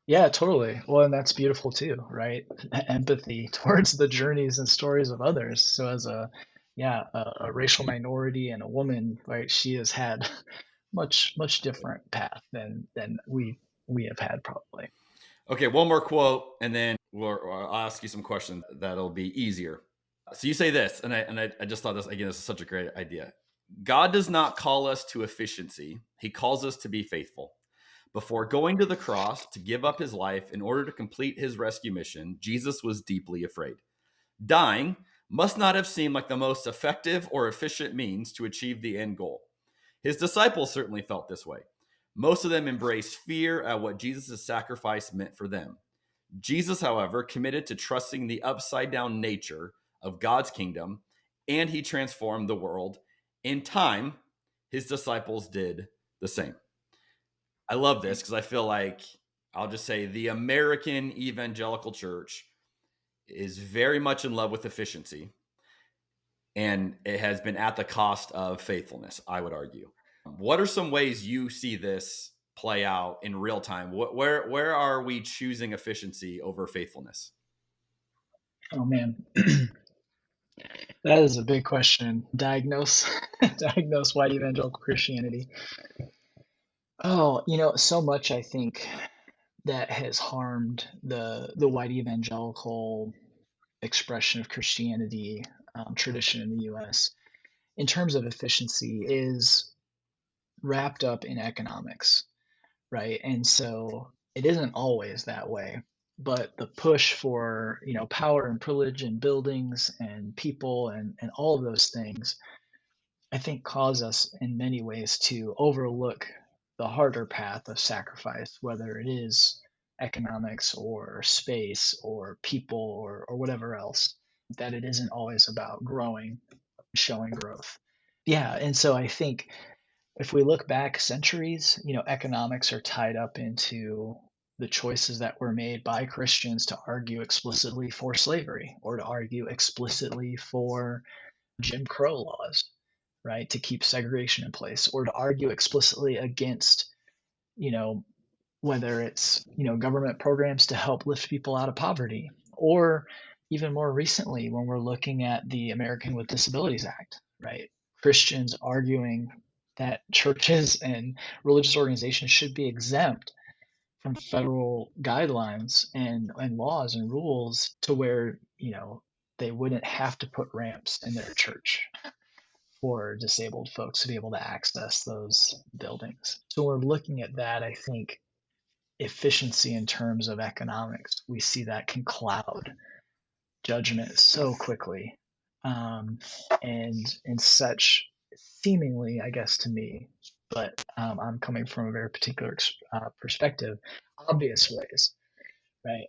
Yeah, totally. Well, and that's beautiful too, right? Empathy towards the journeys and stories of others. So as a racial minority and a woman, right, she has had much different path than we have had probably. Okay, one more quote, and then I'll ask you some questions that'll be easier. So you say this, and I just thought this is such a great idea. God does not call us to efficiency; He calls us to be faithful. Before going to the cross to give up his life in order to complete his rescue mission, Jesus was deeply afraid. Dying must not have seemed like the most effective or efficient means to achieve the end goal. His disciples certainly felt this way. Most of them embraced fear at what Jesus' sacrifice meant for them. Jesus, however, committed to trusting the upside-down nature of God's kingdom, and he transformed the world. In time, his disciples did the same. I love this because I feel like, I'll just say, the American evangelical church is very much in love with efficiency, and it has been at the cost of faithfulness, I would argue. What are some ways you see this play out in real time? Where are we choosing efficiency over faithfulness? Oh man, that is a big question. Diagnose white evangelical Christianity. Oh, so much I think that has harmed the white evangelical expression of Christianity tradition in the U.S. in terms of efficiency is wrapped up in economics, right? And so it isn't always that way, but the push for power and privilege and buildings and people and all of those things, I think, cause us in many ways to overlook the harder path of sacrifice, whether it is economics or space or people or whatever else, that it isn't always about growing, showing growth. Yeah, and so I think if we look back centuries, economics are tied up into the choices that were made by Christians to argue explicitly for slavery or to argue explicitly for Jim Crow laws, right, to keep segregation in place, or to argue explicitly against, whether it's, government programs to help lift people out of poverty, or even more recently when we're looking at the American with Disabilities Act, right? Christians arguing that churches and religious organizations should be exempt from federal guidelines and laws and rules to where, they wouldn't have to put ramps in their church for disabled folks to be able to access those buildings. So we're looking at that. I think efficiency in terms of economics, we see that can cloud judgment so quickly, and in such seemingly, I guess to me, but I'm coming from a very particular perspective, obvious ways, right?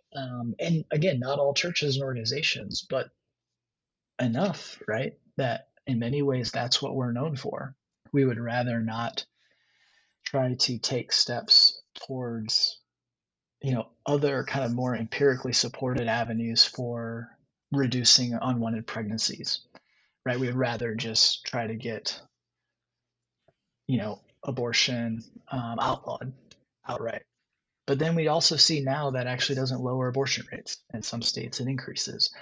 And again, not all churches and organizations, but enough, right? That in many ways, that's what we're known for. We would rather not try to take steps towards, other kind of more empirically supported avenues for reducing unwanted pregnancies, right? We would rather just try to get, abortion outlawed outright. But then we also see now that actually doesn't lower abortion rates. In some states, it increases.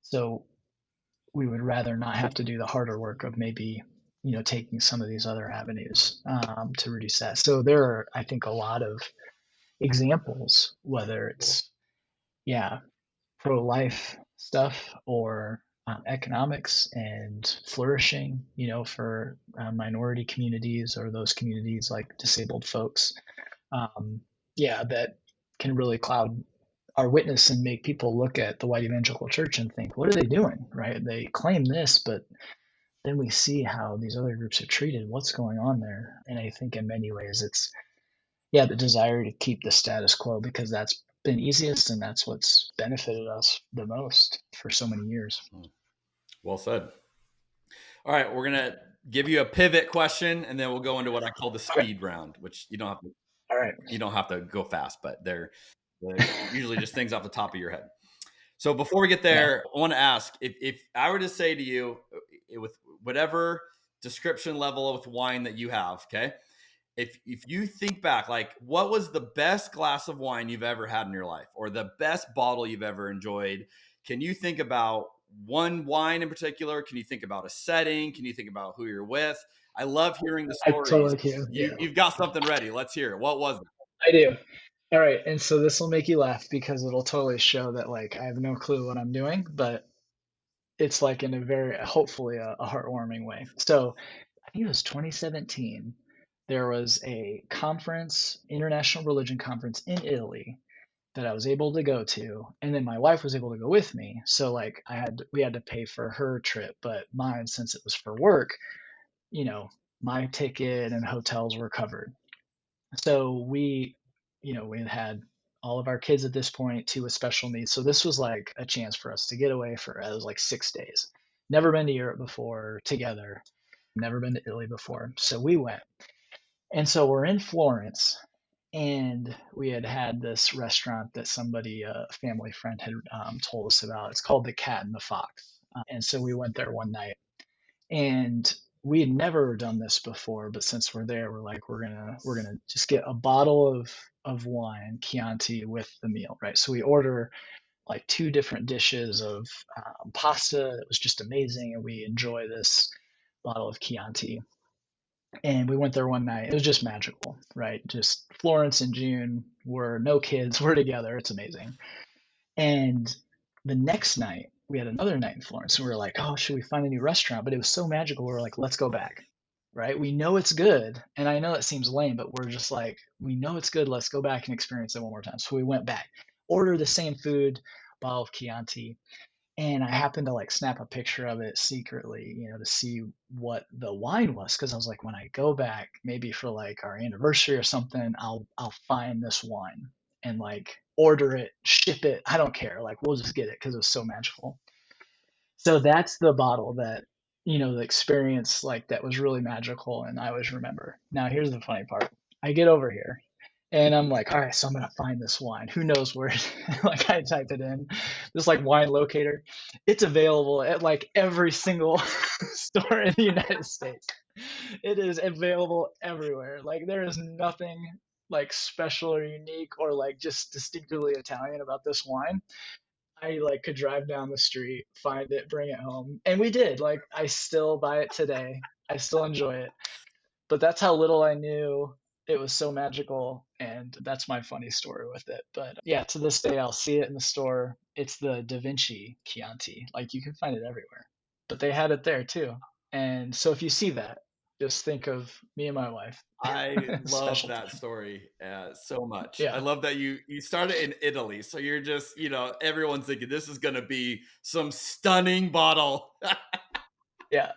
So we would rather not have to do the harder work of maybe taking some of these other avenues to reduce that. So there are, I think, a lot of examples, whether it's pro-life stuff or economics and flourishing, for minority communities or those communities like disabled folks, that can really cloud our witness and make people look at the white evangelical church and think, what are they doing, right? They claim this, but then we see how these other groups are treated. What's going on there? And I think in many ways it's, the desire to keep the status quo because that's been easiest and that's what's benefited us the most for so many years. Well said. All right, we're gonna give you a pivot question, and then we'll go into what I call the speed round, which you don't have to. All right. You don't have to go fast, but they're usually just things off the top of your head. So before we get there, I want to ask if I were to say to you, with whatever description level with wine that you have, okay, if you think back, like what was the best glass of wine you've ever had in your life, or the best bottle you've ever enjoyed? Can you think about one wine in particular? Can you think about a setting? Can you think about who you're with? I love hearing the stories. I totally can. You've got something ready. Let's hear it. What was it? I do. All right. And so this will make you laugh because it'll totally show that like I have no clue what I'm doing, but it's like in a very, hopefully a heartwarming way. So I think it was 2017. There was a conference, international religion conference in Italy that I was able to go to. And then my wife was able to go with me. So like we had to pay for her trip, but mine, since it was for work, my ticket and hotels were covered. So we had all of our kids at this point, too, with special needs. So this was like a chance for us to get away it was like 6 days. Never been to Europe before together. Never been to Italy before. So we went. And so we're in Florence, and we had this restaurant that somebody, a family friend, had told us about. It's called the Cat and the Fox. And so we went there one night, and we had never done this before, but since we're there, we're like, we're gonna just get a bottle of wine, Chianti, with the meal, right? So we order like 2 different dishes of pasta. It was just amazing, and we enjoy this bottle of Chianti. And we went there one night. It was just magical, right? Just Florence in June. We're no kids. We're together. It's amazing. And the next night, we had another night in Florence, and we were like, oh, should we find a new restaurant? But it was so magical. We were like, let's go back, right? We know it's good. And I know it seems lame, but we're just like, we know it's good. Let's go back and experience it one more time. So we went back, ordered the same food, bottle of Chianti. And I happened to like snap a picture of it secretly, to see what the wine was. Cause I was like, when I go back, maybe for like our anniversary or something, I'll find this wine and like order it, ship it. I don't care. Like we'll just get it because it was so magical. So that's the bottle that, the experience like that was really magical and I always remember. Now here's the funny part. I get over here and I'm like, all right, so I'm going to find this wine. Who knows where like I type it in, this like wine locator. It's available at like every single store in the United States. It is available everywhere. Like there is nothing like special or unique or like just distinctively Italian about this wine. I like could drive down the street, find it, bring it home. And we did. Like I still buy it today. I still enjoy it. But that's how little I knew. It was so magical, and that's my funny story with it. But yeah, to this day, I'll see it in the store. It's the Da Vinci Chianti. Like you can find it everywhere, but they had it there too. And so if you see that, just think of me and my wife. I love that story so much. Yeah. I love that you started in Italy. So you're just, everyone's thinking this is going to be some stunning bottle. Yeah.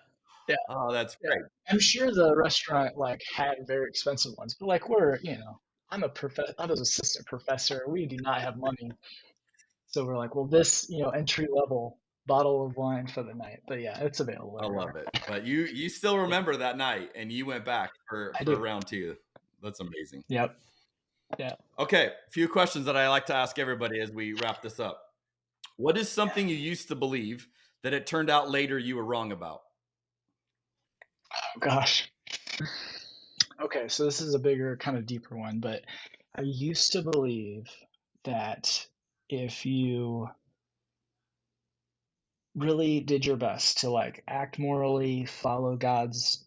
Yeah. Oh, that's great. I'm sure the restaurant like had very expensive ones, but like we're, I'm I was assistant professor. We do not have money. So we're like, well, this, entry level bottle of wine for the night. But yeah, it's available. I love it. But you still remember that night and you went back for round 2. That's amazing. Yep. Yeah. Okay. A few questions that I like to ask everybody as we wrap this up. What is something you used to believe that it turned out later you were wrong about? Oh, gosh. Okay, so this is a bigger, kind of deeper one, but I used to believe that if you really did your best to like act morally, follow God's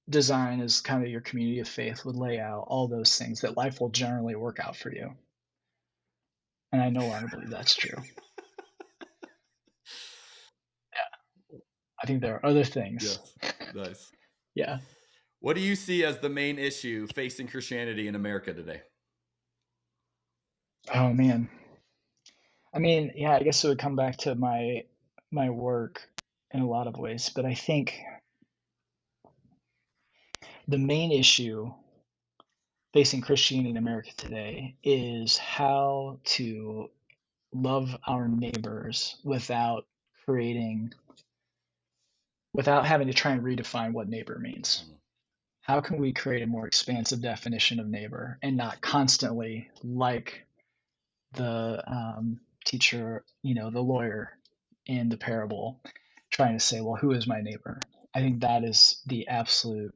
design as kind of your community of faith would lay out, all those things, that life will generally work out for you. And I no longer believe that's true. Yeah. I think there are other things. Yes. Nice. Yeah. What do you see as the main issue facing Christianity in America today? Oh man. I mean, yeah, I guess it would come back to my work in a lot of ways, but I think the main issue facing Christianity in America today is how to love our neighbors without having to try and redefine what neighbor means. How can we create a more expansive definition of neighbor and not constantly, like the teacher, the lawyer in the parable, trying to say, well, who is my neighbor? I think that is the absolute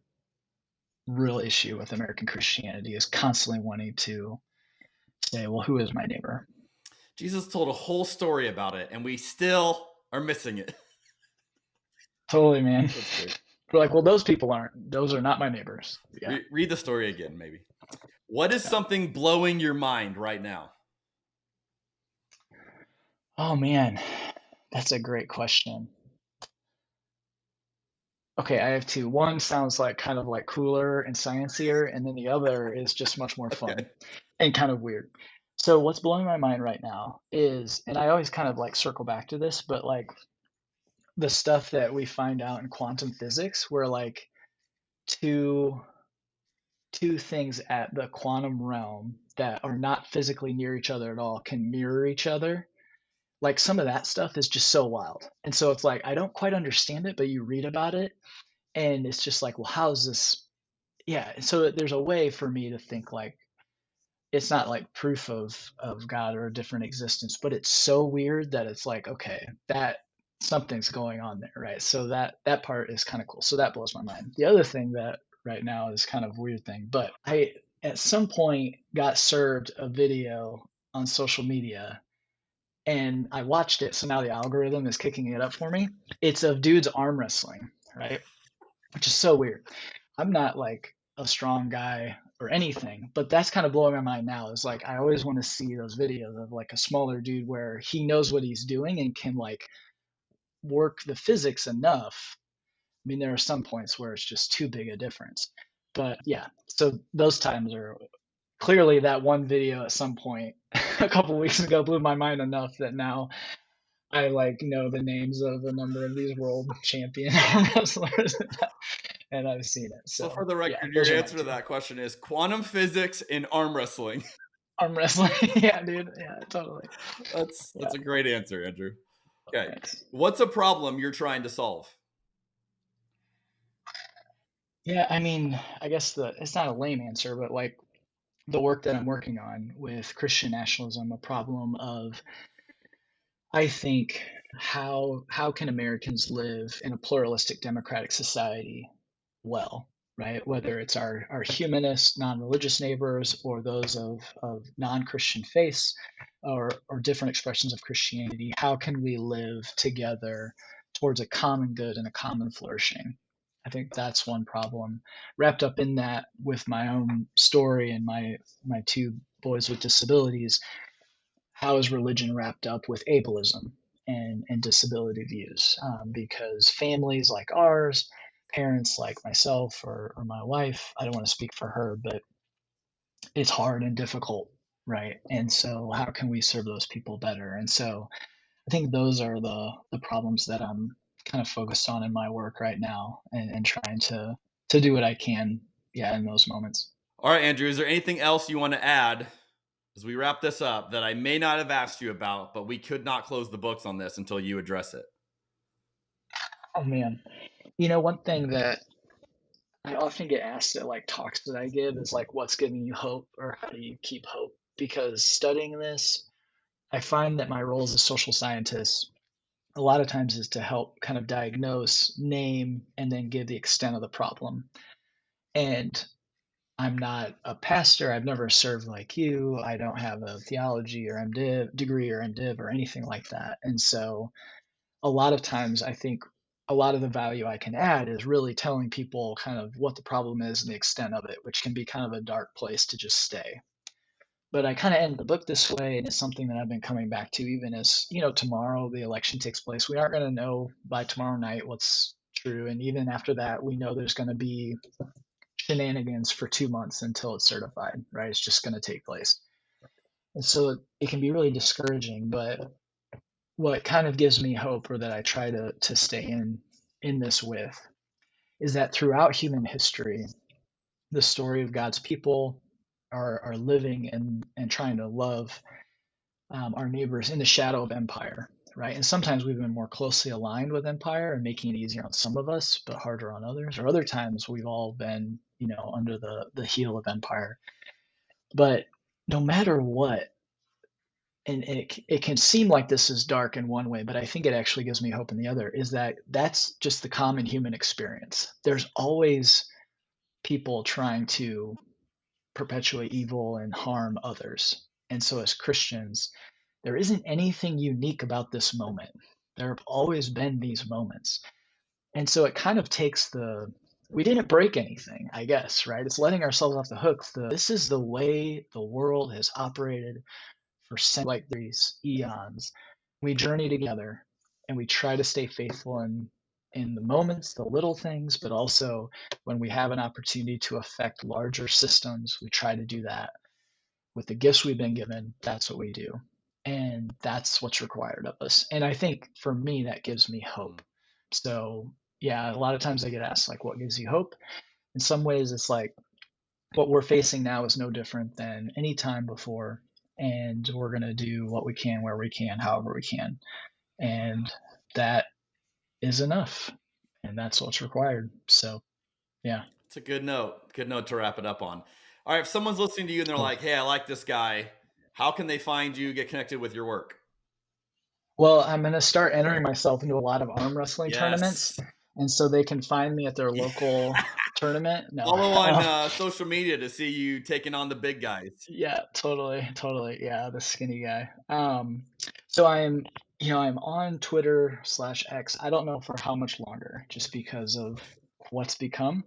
real issue with American Christianity, is constantly wanting to say, well, who is my neighbor? Jesus told a whole story about it, and we still are missing it. Totally, man. We're like, well, those are not my neighbors. Yeah. Read the story again, maybe. What is something blowing your mind right now? Oh man, that's a great question. Okay, I have two. One sounds like kind of like cooler and sciencier, and then the other is just much more fun and kind of weird. So what's blowing my mind right now is, and I always kind of like circle back to this, but like the stuff that we find out in quantum physics, where like two things at the quantum realm that are not physically near each other at all can mirror each other. Like some of that stuff is just so wild. And so it's like, I don't quite understand it, but you read about it and it's just like, well, how is this? Yeah. So there's a way for me to think like, it's not like proof of God or a different existence, but it's so weird that it's like, okay, that something's going on there. Right. So that part is kind of cool. So that blows my mind. The other thing that right now is kind of a weird thing, but I, at some point got served a video on social media and I watched it. So now the algorithm is kicking it up for me. It's of dudes arm wrestling, right? Which is so weird. I'm not like a strong guy or anything, but that's kind of blowing my mind now. Is like, I always want to see those videos of like a smaller dude where he knows what he's doing and can like work the physics enough. I mean, there are some points where it's just too big a difference, but yeah, so those times are clearly that one video at some point a couple weeks ago blew my mind enough that now I like know the names of a number of these world champion wrestlers and I've seen it. So for the record, your answer to that question is quantum physics in arm wrestling. Arm wrestling. Yeah, dude. Yeah, totally. That's a great answer, Andrew. Okay. Thanks. What's a problem you're trying to solve? Yeah, I mean, I guess it's not a lame answer, but like the work that I'm working on with Christian nationalism, a problem of, I think, how can Americans live in a pluralistic democratic society well, right? Whether it's our humanist, non-religious neighbors or those of non-Christian faiths or different expressions of Christianity, how can we live together towards a common good and a common flourishing? I think that's one problem. Wrapped up in that with my own story and my two boys with disabilities, how is religion wrapped up with ableism and disability views? Because families like ours, parents like myself or my wife, I don't want to speak for her, but it's hard and difficult, right? And so how can we serve those people better? And so I think those are the problems that I'm kind of focused on in my work right now and trying to do what I can, in those moments. All right, Andrew, is there anything else you want to add as we wrap this up that I may not have asked you about, but we could not close the books on this until you address it? Oh man. One thing that I often get asked at like talks that I give is like, what's giving you hope or how do you keep hope? Because studying this, I find that my role as a social scientist a lot of times is to help kind of diagnose, name, and then give the extent of the problem. And I'm not a pastor. I've never served like you. I don't have a theology or MDiv degree or MDiv or anything like that. And so a lot of times I think a lot of the value I can add is really telling people kind of what the problem is and the extent of it, which can be kind of a dark place to just stay. But I kind of end the book this way, and it's something that I've been coming back to even as, tomorrow the election takes place. We aren't going to know by tomorrow night what's true. And even after that, we know there's going to be shenanigans for 2 months until it's certified, right? It's just going to take place. And so it can be really discouraging, but what kind of gives me hope, or that I try to stay in this with, is that throughout human history, the story of God's people are living and trying to love our neighbors in the shadow of empire, right? And sometimes we've been more closely aligned with empire and making it easier on some of us, but harder on others. Or other times we've all been, under the heel of empire. But no matter what, and it can seem like this is dark in one way, but I think it actually gives me hope in the other, is that that's just the common human experience. There's always people trying to perpetuate evil and harm others. And so as Christians, there isn't anything unique about this moment. There have always been these moments. And so it kind of takes we didn't break anything, I guess, right? It's letting ourselves off the hook. This is the way the world has operated for like these eons. We journey together and we try to stay faithful in the moments, the little things, but also when we have an opportunity to affect larger systems, we try to do that. With the gifts we've been given, that's what we do. And that's what's required of us. And I think for me, that gives me hope. So yeah, a lot of times I get asked, like, what gives you hope? In some ways, it's like what we're facing now is no different than any time before. And we're going to do what we can, where we can, however we can. And that is enough. And that's what's required. So, yeah. It's a good note. Good note to wrap it up on. All right. If someone's listening to you and they're like, hey, I like this guy, how can they find you, get connected with your work? Well, I'm going to start entering myself into a lot of arm wrestling tournaments. And so they can find me at their local tournament. No. Follow on social media to see you taking on the big guys. Yeah, totally. Yeah, the skinny guy. So I'm on Twitter /X. I don't know for how much longer, just because of what's become,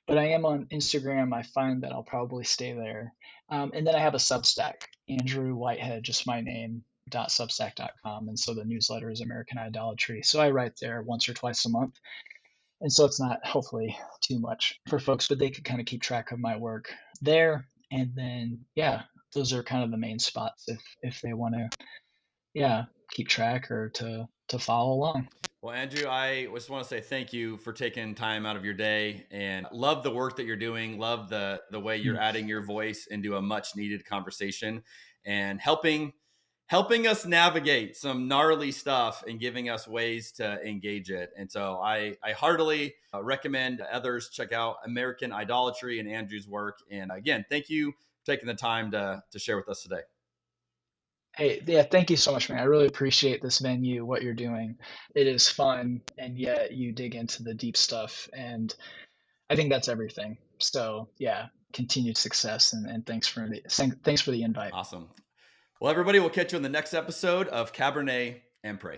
but I am on Instagram. I find that I'll probably stay there. And then I have a Substack, Andrew Whitehead, just my name, .substack.com. And so the newsletter is American Idolatry. So I write there once or twice a month. And so it's not hopefully too much for folks, but they could kind of keep track of my work there. And then, yeah, those are kind of the main spots if they want to, keep track or to follow along. Well, Andrew, I just want to say thank you for taking time out of your day, and love the work that you're doing. Love the way you're adding your voice into a much needed conversation and helping us navigate some gnarly stuff and giving us ways to engage it. And so I heartily recommend others check out American Idolatry and Andrew's work. And again, thank you for taking the time to share with us today. Hey, yeah, thank you so much, man. I really appreciate this venue, what you're doing. It is fun, and yet you dig into the deep stuff, and I think that's everything. So yeah, continued success, and thanks for the invite. Awesome. Well, everybody, we'll catch you in the next episode of Cabernet and Pray.